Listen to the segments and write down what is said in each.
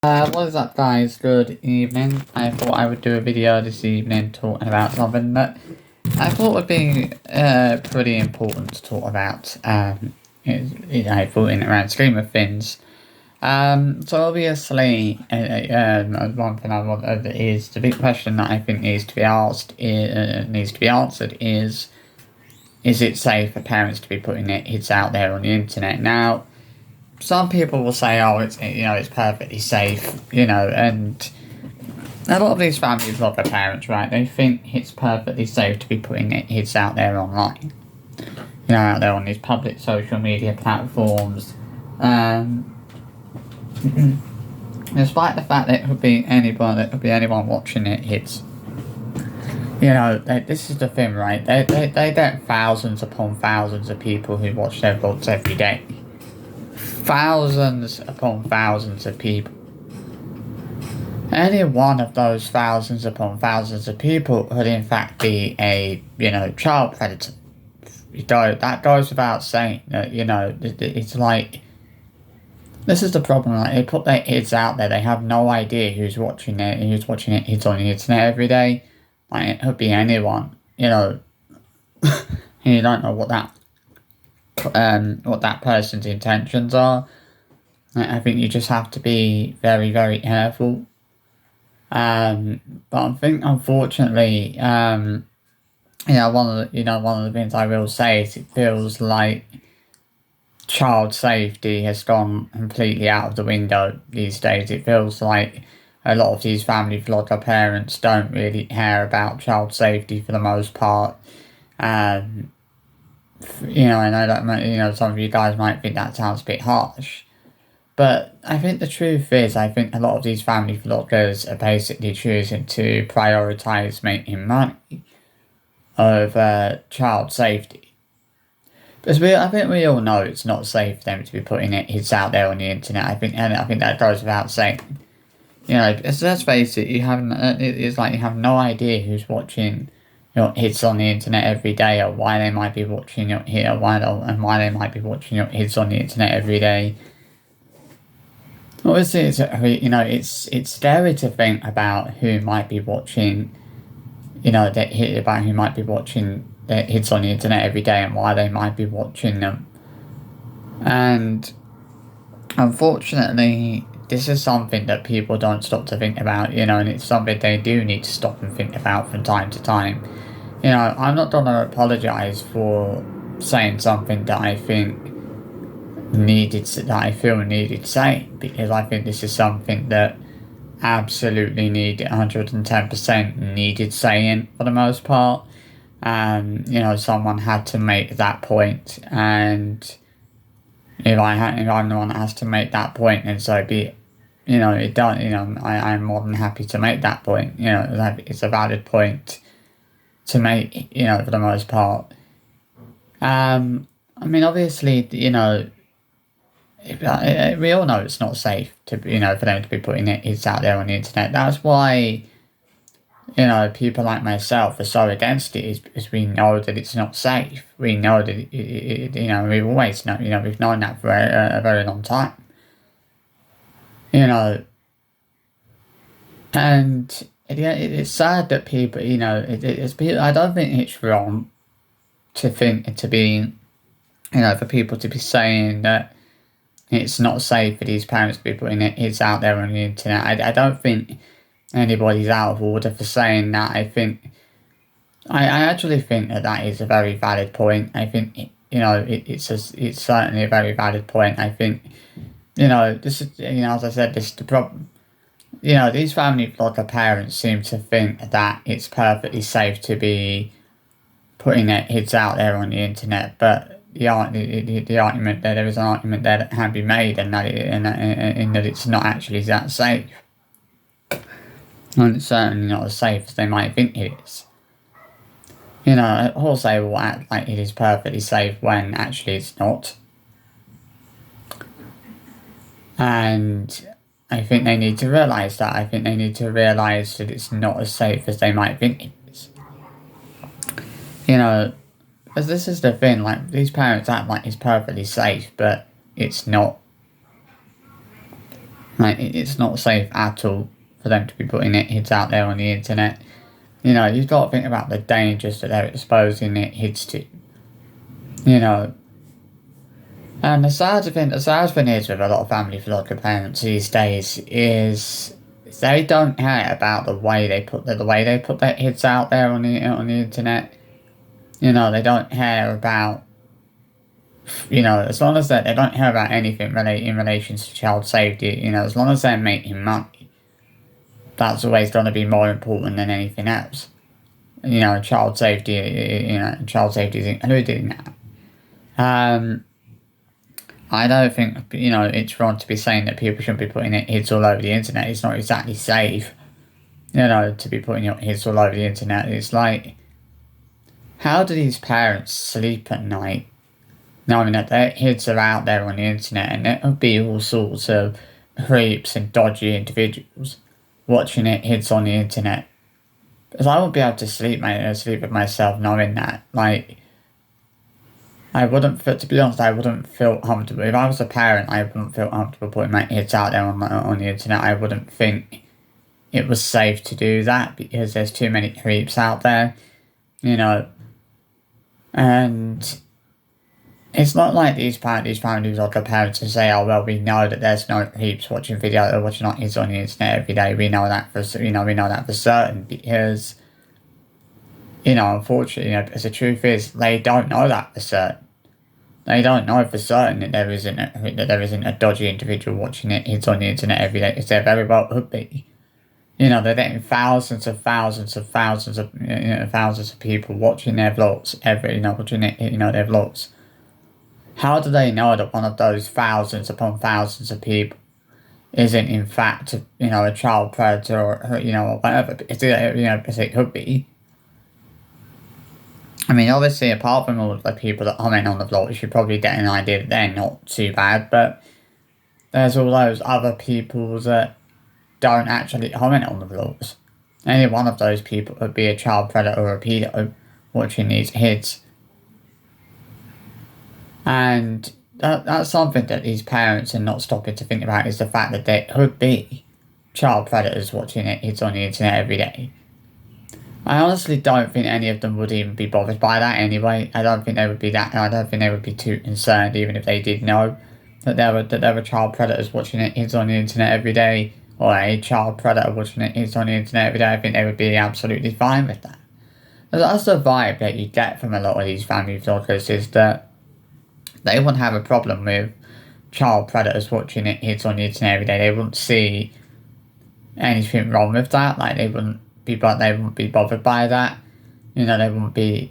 What is up guys, good evening. I thought I would do a video this evening talking about something that I thought would be pretty important to talk about. I thought in around scheme of things. So obviously, one thing I want is the big question that I think needs to be asked, needs to be answered is it safe for parents to be putting their kids out there on the internet? Now, some people will say, oh, it's perfectly safe, and a lot of these family vlogger parents, right, they think it's perfectly safe to be putting their kids out there online, out there on these public social media platforms, despite the fact that it could be anyone watching it, this is the thing, right, they get thousands upon thousands of people who watch their vlogs every day. Thousands upon thousands of people. Any one of those thousands upon thousands of people could in fact be a, child predator. That goes without saying. It's like, this is the problem. Like, they put their kids out there. They have no idea who's watching it. It's on the internet every day. Like, it could be anyone. And you don't know what that person's intentions are. I think you just have to be very, very careful. But I think, unfortunately, one of the things I will say is it feels like child safety has gone completely out of the window these days. It feels like a lot of these family vlogger parents don't really care about child safety for the most part. I know that some of you guys might think that sounds a bit harsh, but I think the truth is, I think a lot of these family vloggers are basically choosing to prioritise making money over child safety. Because I think we all know it's not safe for them to be putting kids out there on the internet. I think that goes without saying. Because let's face it, it's like you have no idea who's watching your kids on the internet every day, or why they might be watching your kid, why they might be watching your kids on the internet every day. Obviously, it's scary to think about who might be watching, about who might be watching their kids on the internet every day and why they might be watching them. And unfortunately, this is something that people don't stop to think about, and it's something they do need to stop and think about from time to time. I'm not going to apologise for saying something that I think I feel needed saying, because I think this is something that absolutely 110% needed saying for the most part. Someone had to make that point, and if I'm the one that has to make that point, then so be it. I'm more than happy to make that point. It's a valid point to make, for the most part. Obviously, we all know it's not safe to, for them to be putting it out there on the internet. That's why, people like myself are so against it, is because we know that it's not safe. We know that, we've always known, we've known that for a very long time. And it's sad that people, I don't think it's wrong for people to be saying that it's not safe for these parents to be putting their kids out there on the internet. I don't think anybody's out of order for saying that. I actually think that is a very valid point. I think, it's certainly a very valid point. I think, this is, as I said, this is the problem. These family vlogger parents seem to think that it's perfectly safe to be putting their kids out there on the internet, but the argument there is an argument there that can be made, and that it's not actually that safe. And it's certainly not as safe as they might think it is. Also will act like it is perfectly safe when actually it's not. And I think they need to realise that. I think they need to realise that it's not as safe as they might think it is. Because this is the thing, like, these parents act like it's perfectly safe, but it's not. Like, it's not safe at all for them to be putting their kids out there on the internet. You know, you've got to think about the dangers that they're exposing their kids to. You know, and the sad thing is with a lot of family vlogger parents these days is they don't care about the way they put their kids out there on the internet. You know, they don't care about, you know, as long as they don't care about anything in relation to child safety. You know, as long as they're making money, that's always going to be more important than anything else. You know, child safety. You know, child safety is included in that. I don't think, you know, it's wrong to be saying that people shouldn't be putting their kids all over the internet. It's not exactly safe, you know, to be putting your kids all over the internet. It's like, how do these parents sleep at night knowing that their kids are out there on the internet and there could be all sorts of creeps and dodgy individuals watching their kids on the internet? Because I won't be able to sleep with myself knowing that. Like, to be honest, I wouldn't feel comfortable. If I was a parent, I wouldn't feel comfortable putting my kids out there on the internet. I wouldn't think it was safe to do that because there's too many creeps out there, you know. And it's not like these families or the parents to say, oh well, we know that there's no creeps watching our kids on the internet every day. We know that for certain because, you know, unfortunately, you know, because the truth is they don't know that for certain. They don't know for certain that there isn't a dodgy individual watching it. It's on the internet every day, because there very well could be. You know, they're getting thousands of people watching their vlogs their vlogs. How do they know that one of those thousands upon thousands of people isn't in fact, you know, a child predator or, you know, or whatever? Because it could be. I mean, obviously, apart from all of the people that comment on the vlogs, you probably get an idea that they're not too bad, but there's all those other people that don't actually comment on the vlogs. Any one of those people would be a child predator or a pedo watching these kids. And that's something that these parents are not stopping to think about, is the fact that there could be child predators watching kids on the internet every day. I honestly don't think any of them would even be bothered by that anyway. I don't think they would be too concerned, even if they did know that there were child predators watching kids on the internet every day, or a child predator watching kids on the internet every day. I think they would be absolutely fine with that. But that's the vibe that you get from a lot of these family vloggers, is that they wouldn't have a problem with child predators watching kids on the internet every day. They wouldn't see anything wrong with that. Like, they wouldn't be bothered by that. You know, they wouldn't be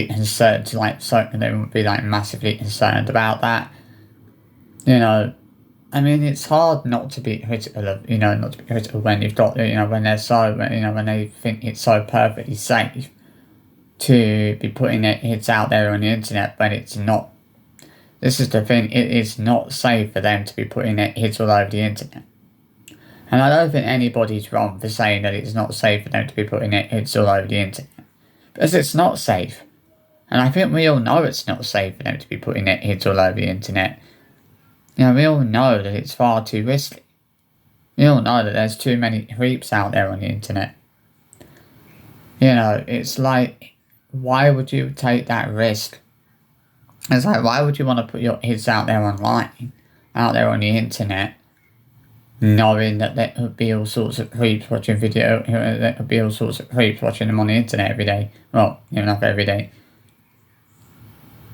concerned they wouldn't be like massively concerned about that. You know, I mean, it's hard not to be critical of, you know, not to be critical when you've got, you know, when they think it's so perfectly safe to be putting their kids out there on the internet, but it's not. This is the thing, it is not safe for them to be putting their kids all over the internet. And I don't think anybody's wrong for saying that it's not safe for them to be putting their kids all over the internet. Because it's not safe. And I think we all know it's not safe for them to be putting their kids all over the internet. You know, we all know that it's far too risky. We all know that there's too many creeps out there on the internet. You know, it's like, why would you take that risk? It's like, why would you want to put your kids out there online, out there on the internet, knowing that there could be all sorts of creeps watching there could be all sorts of creeps watching them on the internet every day. Well, even not every day.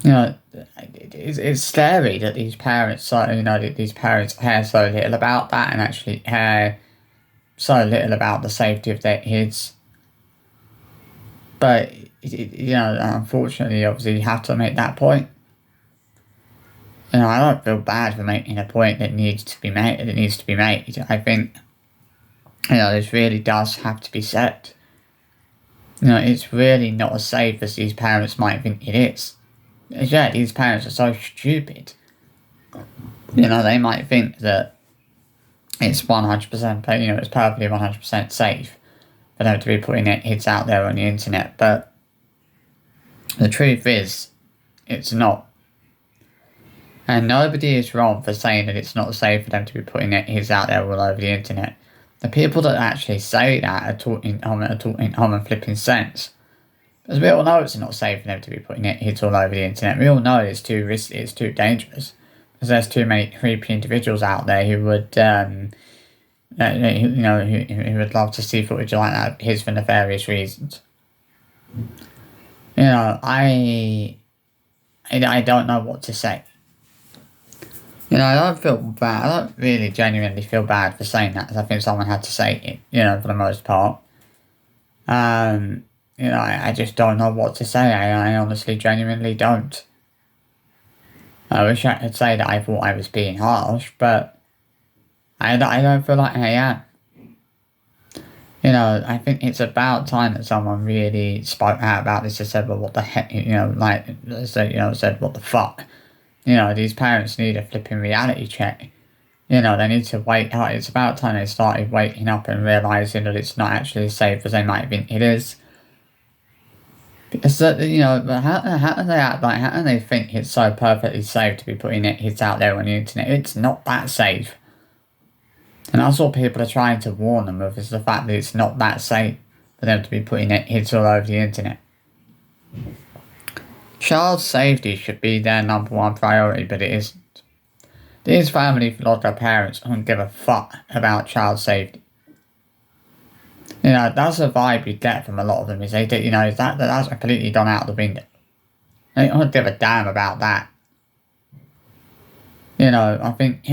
You know, it's scary that these parents care so little about that, and actually care so little about the safety of their kids. But, you know, unfortunately, obviously, you have to make that point. You know, I don't feel bad for making a point that needs to be made. I think, you know, this really does have to be said. You know, it's really not as safe as these parents might think it is. Yeah, these parents are so stupid. You know, they might think that it's 100%, you know, it's perfectly 100% safe for them to be putting their kids out there on the internet, but the truth is, it's not. And nobody is wrong for saying that it's not safe for them to be putting his out there all over the internet. The people that actually say that are talking common flipping sense. Because we all know it's not safe for them to be putting hits all over the internet. We all know it's too risky, it's too dangerous. Because there's too many creepy individuals out there who would, who would love to see footage like that of his for nefarious reasons. I don't know what to say. I don't feel bad. I don't really genuinely feel bad for saying that, because I think someone had to say it, for the most part. I just don't know what to say. I honestly, genuinely don't. I wish I could say that I thought I was being harsh, but I don't feel like I am. I think it's about time that someone really spoke out about this and said, well, what the heck, said, what the fuck. These parents need a flipping reality check. They need to wake up. It's about time they started waking up and realising that it's not actually as safe as they might think it is. Because, how do they act like, how do they think it's so perfectly safe to be putting hits out there on the internet? It's not that safe. And that's what people are trying to warn them of, is the fact that it's not that safe for them to be putting hits all over the internet. Child safety should be their #1 priority, but it isn't. These families lost their parents and don't give a fuck about child safety. That's the vibe you get from a lot of them, is that's completely gone out the window. They don't give a damn about that. I think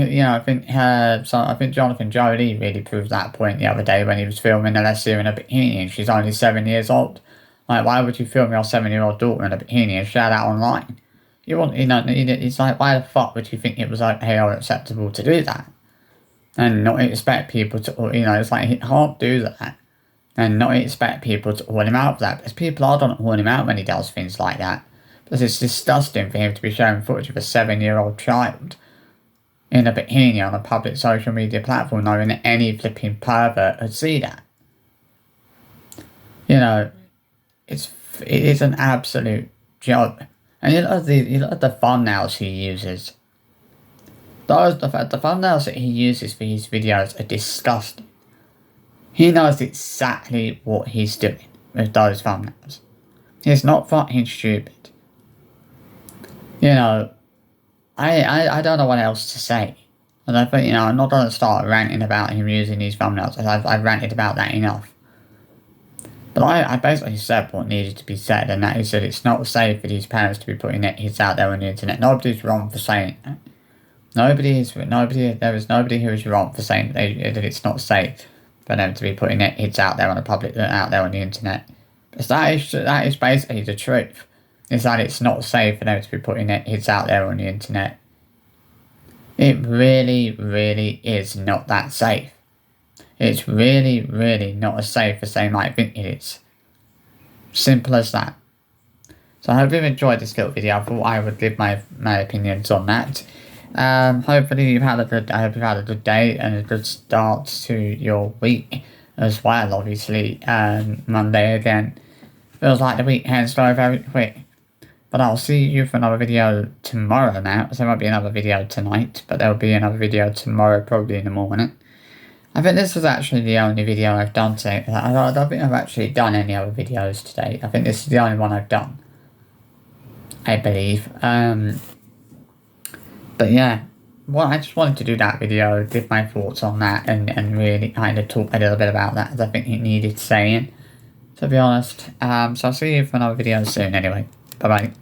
Jonathan Jolie really proved that point the other day when he was filming Alessia in a bikini and she's only 7 years old. Like, why would you film your 7-year-old daughter in a bikini and share that online? It's like, why the fuck would you think it was okay or acceptable to do that? And not expect people to, it's like, he can't do that. And not expect people to call him out for that, because people are going to call him out when he does things like that. Because it's disgusting for him to be showing footage of a 7-year-old child in a bikini on a public social media platform, knowing that any flipping pervert would see that. It is an absolute joke. And you look at the thumbnails he uses. The thumbnails that he uses for his videos are disgusting. He knows exactly what he's doing with those thumbnails. He's not fucking stupid. I don't know what else to say. And I think, I'm not going to start ranting about him using these thumbnails. I've ranted about that enough. But I basically said what needed to be said, and that is that it's not safe for these parents to be putting hits out there on the internet. Nobody's wrong for saying that. There is nobody who is wrong for saying that it's not safe for them to be putting hits out there on the internet. Because that is basically the truth. Is that it's not safe for them to be putting hits out there on the internet. It really, really is not that safe. It's really, really not as safe as they might think it is. Simple as that. So I hope you've enjoyed this little video. I thought I would give my opinions on that. Hopefully you've had a good day and a good start to your week as well, obviously. Monday again. Feels like the weekend's going very quick. But I'll see you for another video tomorrow now. So there won't be another video tonight, but there'll be another video tomorrow, probably in the morning. I think this was actually the only video I've done today. I don't think I've actually done any other videos today. I think this is the only one I've done, I believe. But yeah, well, I just wanted to do that video, give my thoughts on that, and really kind of talk a little bit about that, as I think it needed saying, to be honest. So I'll see you for another video soon anyway. Bye bye.